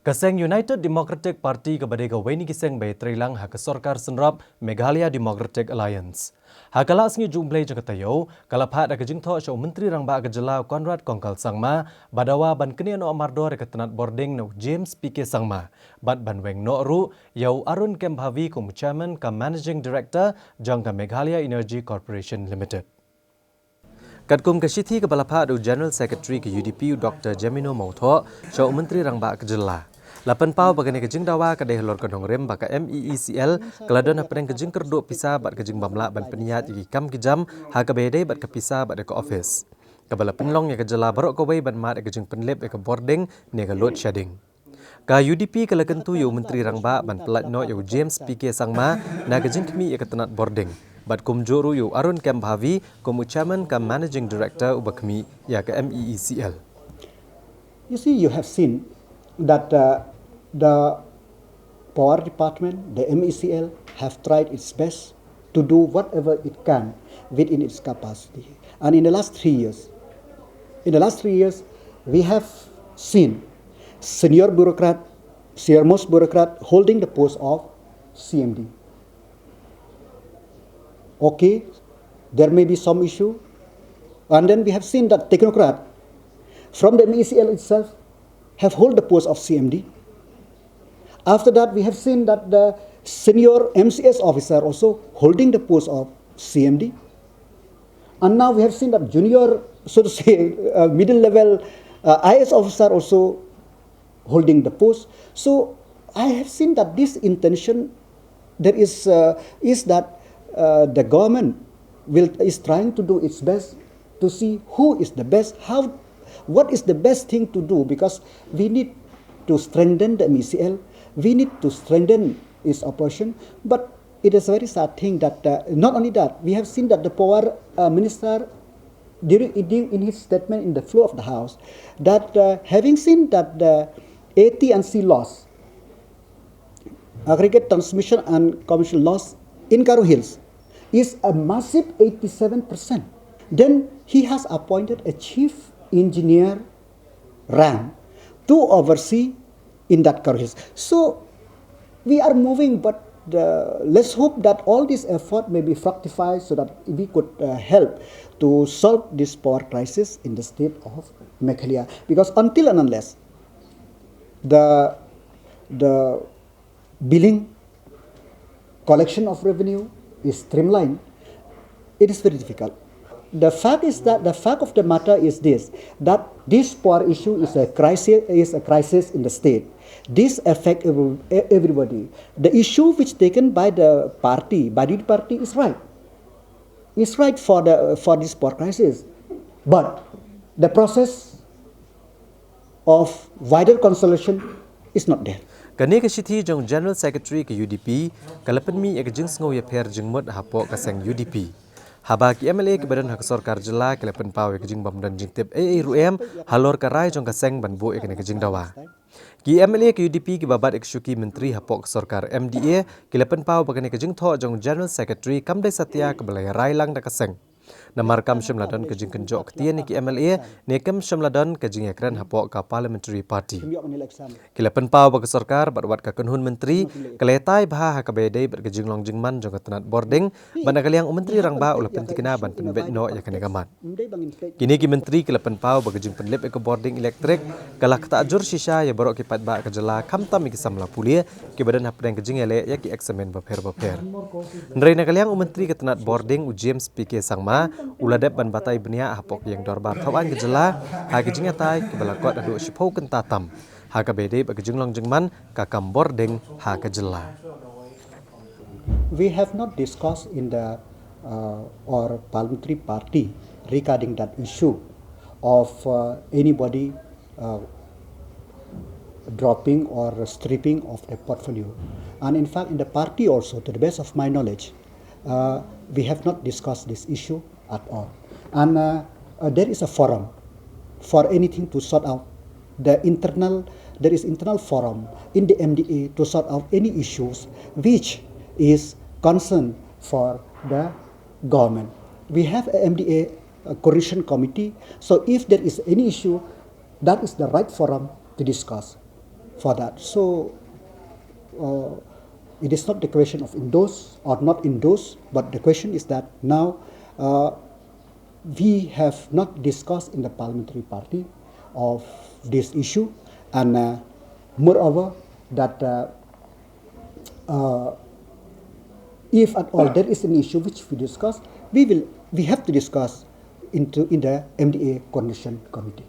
Kaseng United Democratic Party kepada Gawaini Kiseng Bay Trilang hak Sorkar Senrap Meghalaya Democratic Alliance. Hakala asngi jumlai jangkatayo kalaphat ak jingtho show Menteri Rangba Gejala Conrad Kongkal Sangma badawa ban kenia no amardo reketenat boarding no James PK Sangma bad banweng no ru yau Arun Kembhavi kum chairman kam managing director jangka Meghalaya Energy Corporation Limited. Kadkum Kashiti Kepala Padu General Secretary ke UDP Dr. Jamino Mautho show Menteri Rangba Gejala. Lapan pau bagani kejing dawa kadai lor kedong rem baka MEECL keladon apeng kejing kerduk pisah bat kejing bamla ban peniat iki kam kijam ha kabede bat kepisah bat ke office. Kabala penlong ya kejala barok kawai ban mat kejing penlip ke boarding ne ke load shedding. Ka UDP kala kentu yu Menteri Rangba ban pelat no yu James PK Sangma na kejing kemi ya ketenat boarding. Bat kumjuru yu Arun Kembhavi kum chairman kam managing director ubakmi ya ke MEECL. You see, you have seen that the power department, the MECL, have tried its best to do whatever it can within its capacity. And in the last 3 years, we have seen senior-most bureaucrat holding the post of CMD. Okay, there may be some issue, and then we have seen that technocrat from the MECL itself have hold the post of CMD. After that, we have seen that the senior MCS officer also holding the post of CMD. And now we have seen that junior, so to say, middle level IS officer also holding the post. So I have seen that this intention there is that the government is trying to do its best to see who is the best, what is the best thing to do, because we need to strengthen the MECL, we need to strengthen its operation. But it is a very sad thing that not only that, we have seen that the power minister in his statement in the floor of the house, that having seen that the AT&C loss, aggregate transmission and commercial loss in Karo Hills, is a massive 87%. Then he has appointed a chief engineer rank to oversee in that Karo Hills. So we are moving, but let's hope that all this effort may be fructified so that we could help to solve this power crisis in the state of Meghalaya. Because until and unless the billing, collection of revenue is streamlined, it is very difficult. The fact of the matter is this, that this power issue is a crisis in the state. This affects everybody. The issue which taken by the party, by the party, is right. It's right for this power crisis, but the process of wider consolation is not there. Kani Kashiti jong General Secretary ke UDP kalapan mi ek jing sngo ya pher jingmot hapo kaseng UDP. Haba ki MLA ke badan hak sorkar jela kalapan pau ek jing bamdan jingtip ruem halor karai jong kaseng banbo ek ne jing dawa. Ki MLA ke UDP ki babat ek syuki menteri hapo sorkar MDA kalapan pau bagane ke jing tho jong General Secretary kamdai satya ke balai rai lang da kaseng. Namar kam shimladon ke jing kenjok tian ki MLA ne kam shimladon ke jing ekran hapo ka parliamentary party. Kilapan pau bag sarkar barwat ka kanhun menteri kaletai bha ha ka bedai ber ke jing long jing man jong tenat boarding banagaliang menteri Rangba ula pentikna ban penbet no ya kene gamat. Kini ki menteri kilapan pau bag jing penlip ke boarding elektrik kalak ta ajur shisha ya barok ki patba ka jela kamtam ki samla pulia ki badan hapdeng ke jing ele ya ki examen bapher. Ndrei nagaliang menteri ke tenat boarding James PK Sangma uladep ban batai benia hapok yang dorbar thawan gejala ha kejing atai ke balakot adu shipau kentatam ha ka bede ba kejing long jengman ka kam boarding ha kejela. We have not discussed in the or parliamentary party regarding that issue of anybody dropping or stripping of a portfolio, and in fact in the party also, to the best of my knowledge, we have not discussed this issue at all. And there is a forum for anything to sort out. There is internal forum in the MDA to sort out any issues which is concern for the government. We have a MDA coordination committee, so if there is any issue, that is the right forum to discuss. for that. So it is not the question of endorse or not endorse, but the question is that now we have not discussed in the parliamentary party of this issue, and moreover that if at all there is an issue which we discuss, we have to discuss in the MDA Coordination Committee.